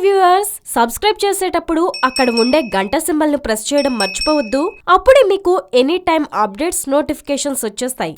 Viewers, subscribe చేసేటప్పుడు అక్కడ ఉండే గంట సింబల్ ను ప్రెస్ చేయడం మర్చిపోవద్దు. అప్పుడే మీకు ఎనీ టైం అప్డేట్స్ నోటిఫికేషన్స్ వచ్చేస్తాయి.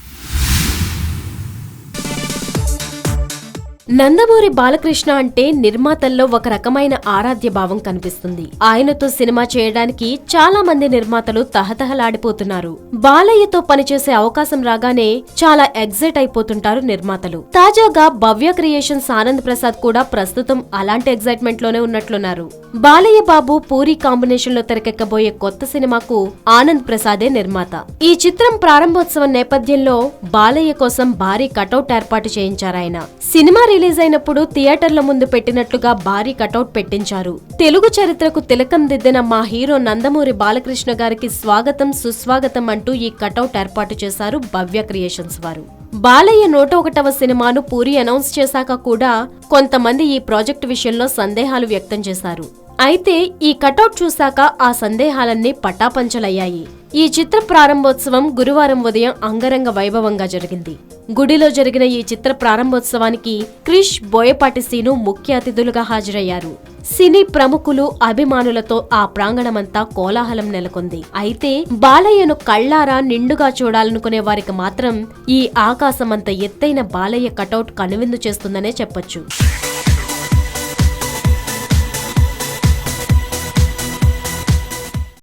నందమూరి బాలకృష్ణ అంటే నిర్మాతల్లో ఒక రకమైన ఆరాధ్య భావం కనిపిస్తుంది. ఆయనతో సినిమా చేయడానికి చాలా మంది నిర్మాతలు తహతహలాడిపోతున్నారు. బాలయ్యతో పనిచేసే అవకాశం రాగానే చాలా ఎగ్జైట్ అయిపోతుంటారు నిర్మాతలు. తాజాగా భవ్య క్రియేషన్స్ ఆనంద్ ప్రసాద్ కూడా ప్రస్తుతం అలాంటి ఎగ్జైట్మెంట్ లోనే ఉన్నట్లున్నారు. బాలయ్య బాబు పూరి కాంబినేషన్ లో తెరకెక్కబోయే కొత్త సినిమాకు ఆనంద్ ప్రసాదే నిర్మాత. ఈ చిత్రం ప్రారంభోత్సవం నేపథ్యంలో బాలయ్య కోసం భారీ కటౌట్ ఏర్పాటు చేయించారాయన. సినిమా రిలీజ్ అయినప్పుడు థియేటర్ల ముందు పెట్టినట్లుగా భారీ కటౌట్ పెట్టించారు. తెలుగు చరిత్రకు తిలకం దిద్దిన మా హీరో నందమూరి బాలకృష్ణ గారికి స్వాగతం సుస్వాగతం అంటూ ఈ కటౌట్ ఏర్పాటు చేశారు భవ్య క్రియేషన్స్ వారు. బాలయ్య 101వ సినిమాను పూరి అనౌన్స్ చేశాక కూడా కొంతమంది ఈ ప్రాజెక్టు విషయంలో సందేహాలు వ్యక్తం చేశారు. అయితే ఈ కటౌట్ చూశాక ఆ సందేహాలన్నీ పటాపంచలయ్యాయి. ఈ చిత్ర ప్రారంభోత్సవం గురువారం ఉదయం అంగరంగ వైభవంగా జరిగింది. గుడిలో జరిగిన ఈ చిత్ర ప్రారంభోత్సవానికి క్రిష్, బోయపాటి సీను ముఖ్య అతిథులుగా హాజరయ్యారు. సినీ ప్రముఖులు, అభిమానులతో ఆ ప్రాంగణమంతా కోలాహలం నెలకొంది. అయితే బాలయ్యను కళ్లారా నిండుగా చూడాలనుకునే వారికి మాత్రం ఈ ఆకాశమంత ఎత్తైన బాలయ్య కటౌట్ కనువిందు చేస్తుందనే చెప్పొచ్చు.